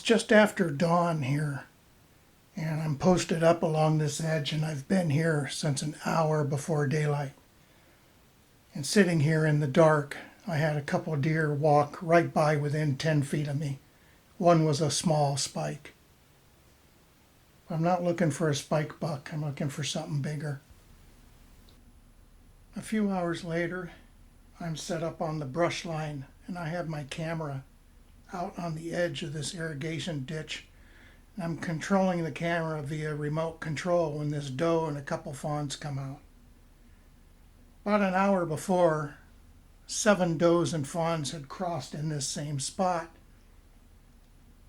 just after dawn here, and I'm posted up along this edge, and I've been here since an hour before daylight. And sitting here in the dark, I had a couple of deer walk right by within 10 feet of me. One was a small spike. I'm not looking for a spike buck, I'm looking for something bigger. A few hours later, I'm set up on the brush line, and I have my camera out on the edge of this irrigation ditch. And I'm controlling the camera via remote control when this doe and a couple fawns come out. About an hour before, 7 does and fawns had crossed in this same spot.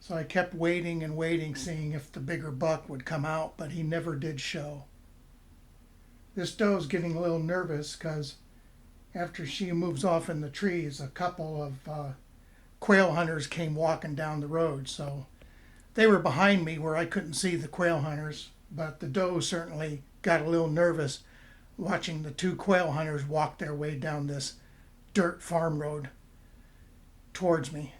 So I kept waiting and waiting, seeing if the bigger buck would come out, but he never did show. This doe's getting a little nervous because after she moves off in the trees, a couple of quail hunters came walking down the road. So they were behind me where I couldn't see the quail hunters, but the doe certainly got a little nervous watching the 2 quail hunters walk their way down this dirt farm road towards me.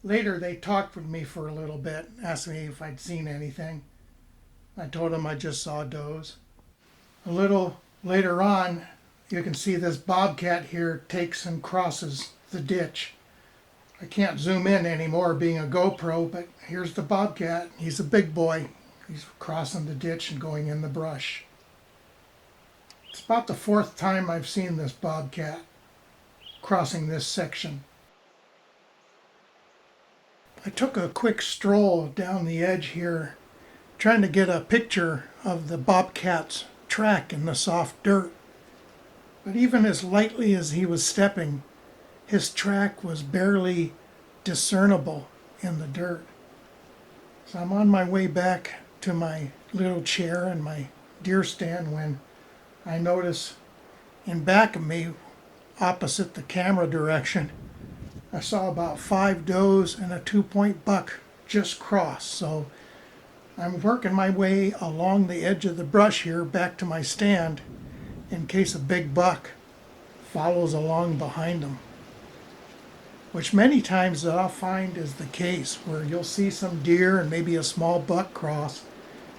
Later they talked with me for a little bit, asked me if I'd seen anything. I told them I just saw does. A little later on, you can see this bobcat here takes and crosses the ditch. I can't zoom in anymore being a GoPro, but here's the bobcat. He's a big boy. He's crossing the ditch and going in the brush. It's about the 4th time I've seen this bobcat crossing this section. I took a quick stroll down the edge here, trying to get a picture of the bobcat's track in the soft dirt. But even as lightly as he was stepping, his track was barely discernible in the dirt. So I'm on my way back to my little chair and my deer stand when I notice in back of me, opposite the camera direction, I saw about 5 does and a 2-point buck just cross. So I'm working my way along the edge of the brush here back to my stand in case a big buck follows along behind them. Which many times I'll find is the case, where you'll see some deer and maybe a small buck cross,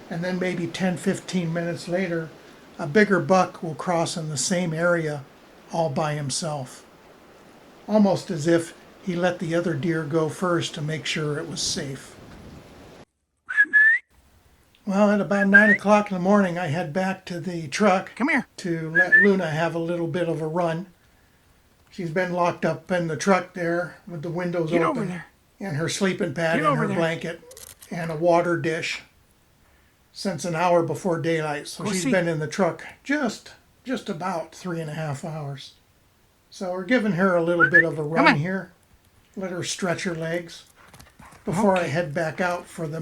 and then maybe 10-15 minutes later a bigger buck will cross in the same area all by himself. Almost as if he let the other deer go first to make sure it was safe. Well, at about 9 o'clock in the morning, I head back to the truck. Come here. To let Luna have a little bit of a run. She's been locked up in the truck there with the windows Get open. over there. And her sleeping pad Get and over her there. blanket and a water dish since an hour before daylight. So Go she's see. been in the truck just about 3.5 hours. So we're giving her a little bit of a run on. here. Let her stretch her legs before I head back out for the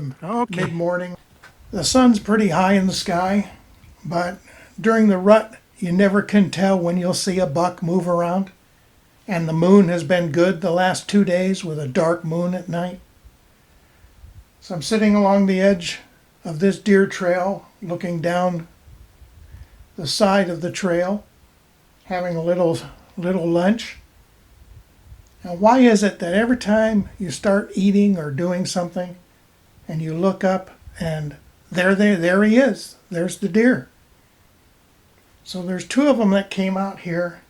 mid-morning. The sun's pretty high in the sky, but during the rut, you never can tell when you'll see a buck move around. And the moon has been good the last 2 days with a dark moon at night. So I'm sitting along the edge of this deer trail, looking down the side of the trail, having a little lunch. Now, why is it that every time you start eating or doing something and you look up and there he is, there's the deer. So there's 2 of them that came out here.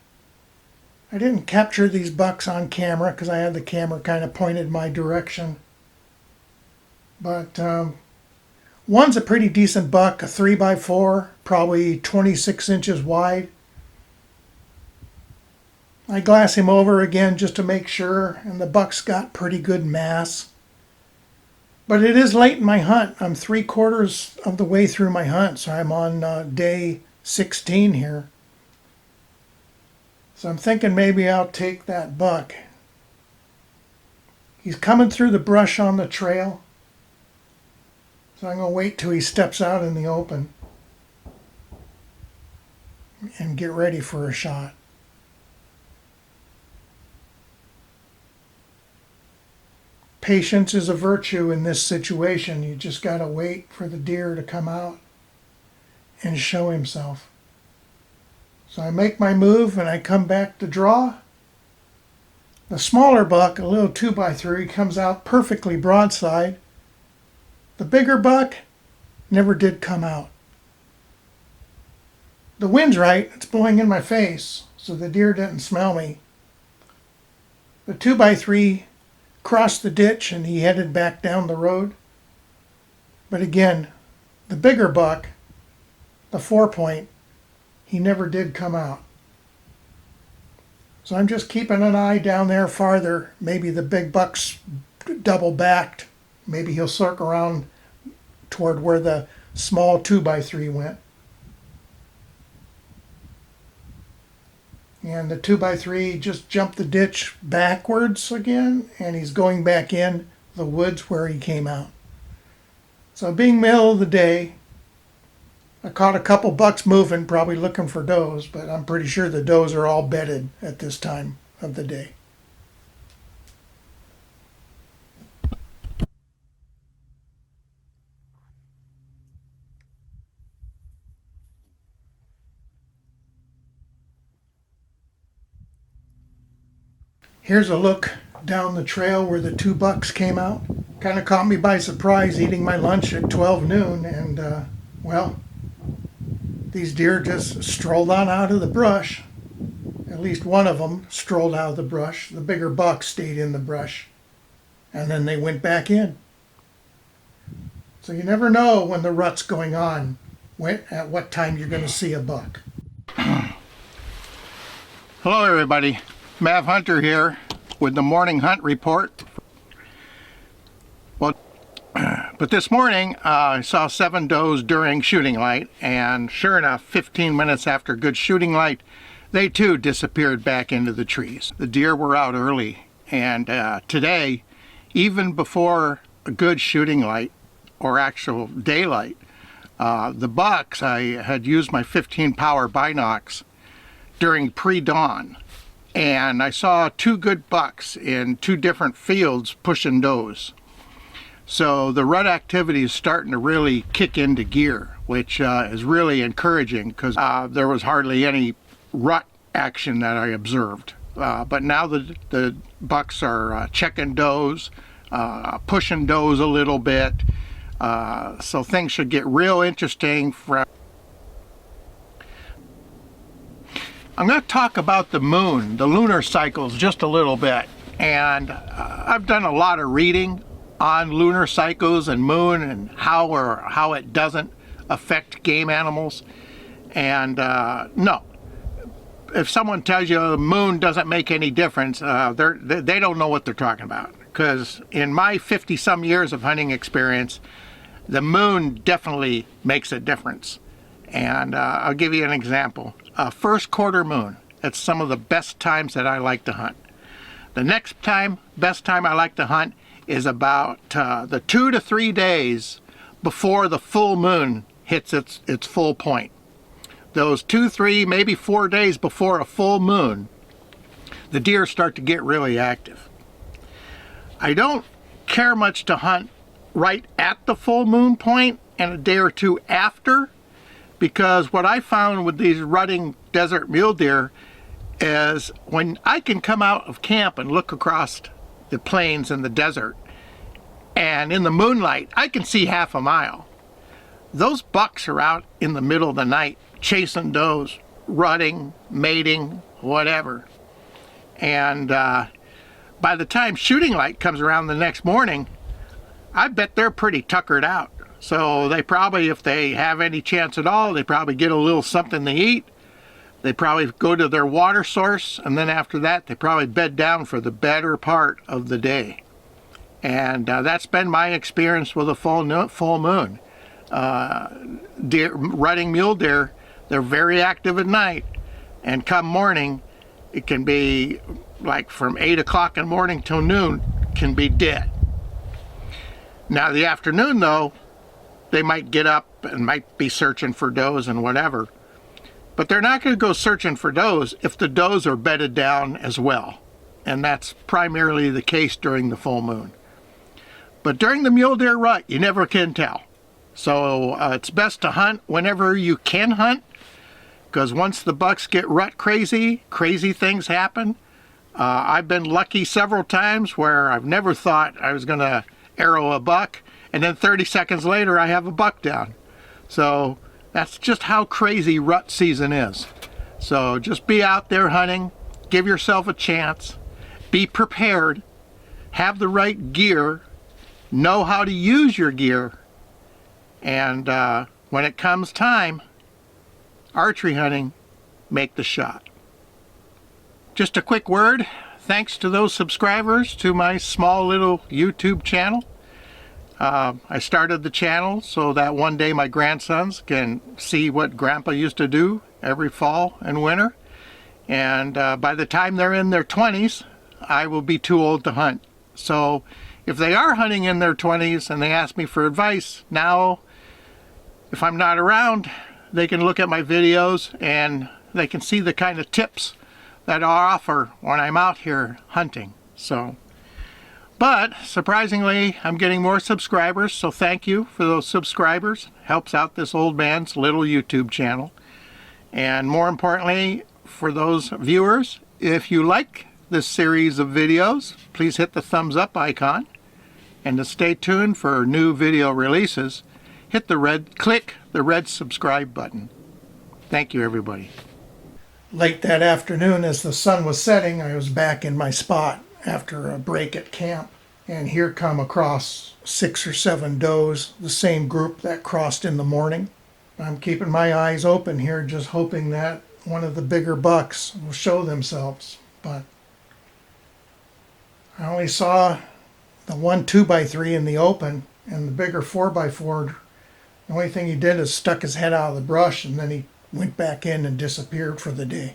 I didn't capture these bucks on camera because I had the camera kind of pointed my direction. But one's a pretty decent buck, a 3x4, probably 26 inches wide. I glass him over again just to make sure, and the buck's got pretty good mass. But it is late in my hunt. I'm 3/4 of the way through my hunt, so I'm on day 16 here. So I'm thinking maybe I'll take that buck. He's coming through the brush on the trail, so I'm going to wait till he steps out in the open and get ready for a shot. Patience is a virtue in this situation. You just got to wait for the deer to come out and show himself. So I make my move and I come back to draw. The smaller buck, a little 2x3, comes out perfectly broadside. The bigger buck never did come out. The wind's right, it's blowing in my face, so the deer didn't smell me. The 2x3 crossed the ditch and he headed back down the road. But again, the bigger buck, the 4-point, he never did come out. So I'm just keeping an eye down there farther. Maybe the big buck's double backed. Maybe he'll circle around toward where the small 2x3 went. And the 2x3 just jumped the ditch backwards again, and he's going back in the woods where he came out. So being middle of the day, I caught a couple bucks moving, probably looking for does, but I'm pretty sure the does are all bedded at this time of the day. Here's a look down the trail where the 2 bucks came out. Kind of caught me by surprise eating my lunch at 12 noon, and well, these deer just strolled on out of the brush. At least one of them strolled out of the brush. The bigger buck stayed in the brush, and then they went back in. So you never know when the rut's going on, at what time you're going to see a buck. Hello everybody, Mav Hunter here with the morning hunt report. Well, but this morning I saw 7 does during shooting light, and sure enough, 15 minutes after good shooting light, they too disappeared back into the trees. The deer were out early, and today, even before a good shooting light or actual daylight, the bucks, I had used my 15 power binocs during pre-dawn, and I saw 2 good bucks in 2 different fields pushing does. So the rut activity is starting to really kick into gear, which is really encouraging, because there was hardly any rut action that I observed. But now the bucks are checking does, pushing does a little bit, so things should get real interesting. I'm going to talk about the moon, the lunar cycles, just a little bit. And I've done a lot of reading on lunar cycles and moon and how it doesn't affect game animals. And no, if someone tells you the moon doesn't make any difference, they don't know what they're talking about. Because in my 50-some years of hunting experience, the moon definitely makes a difference. And I'll give you an example. First quarter moon, that's some of the best times that I like to hunt. The next best time I like to hunt is about the 2 to 3 days before the full moon hits its full point. Those 2, 3, maybe 4 days before a full moon, the deer start to get really active. I don't care much to hunt right at the full moon point and a day or two after, because what I found with these rutting desert mule deer is when I can come out of camp and look across the plains and the desert, and in the moonlight I can see half a mile. Those bucks are out in the middle of the night chasing does, rutting, mating, whatever. And by the time shooting light comes around the next morning, I bet they're pretty tuckered out. So they probably, if they have any chance at all, they probably get a little something to eat. They probably go to their water source, and then after that they probably bed down for the better part of the day. And that's been my experience with a full moon. Rutting mule deer, they're very active at night, and come morning, it can be like from 8 o'clock in the morning till noon, can be dead. Now the afternoon though, they might get up and might be searching for does and whatever, but they're not going to go searching for does if the does are bedded down as well. And that's primarily the case during the full moon. But during the mule deer rut, you never can tell. So it's best to hunt whenever you can hunt, because once the bucks get rut crazy things happen. I've been lucky several times where I've never thought I was going to arrow a buck, and then 30 seconds later I have a buck down. So that's just how crazy rut season is. So just be out there hunting, give yourself a chance, be prepared, have the right gear, know how to use your gear, and when it comes time, archery hunting, make the shot. Just a quick word, thanks to those subscribers to my small little YouTube channel. I started the channel so that one day my grandsons can see what Grandpa used to do every fall and winter. And by the time they're in their 20s, I will be too old to hunt. So if they are hunting in their 20s and they ask me for advice, now if I'm not around, they can look at my videos and they can see the kind of tips that I offer when I'm out here hunting. So, but surprisingly, I'm getting more subscribers, so thank you for those subscribers. Helps out this old man's little YouTube channel. And more importantly, for those viewers, if you like this series of videos, please hit the thumbs up icon. And to stay tuned for new video releases, click the red subscribe button. Thank you, everybody. Late that afternoon, as the sun was setting, I was back in my spot after a break at camp. And here come across 6 or 7 does, the same group that crossed in the morning. I'm keeping my eyes open here, just hoping that one of the bigger bucks will show themselves. But I only saw the one 2x3 in the open, and the bigger 4x4, the only thing he did is stuck his head out of the brush, and then he went back in and disappeared for the day.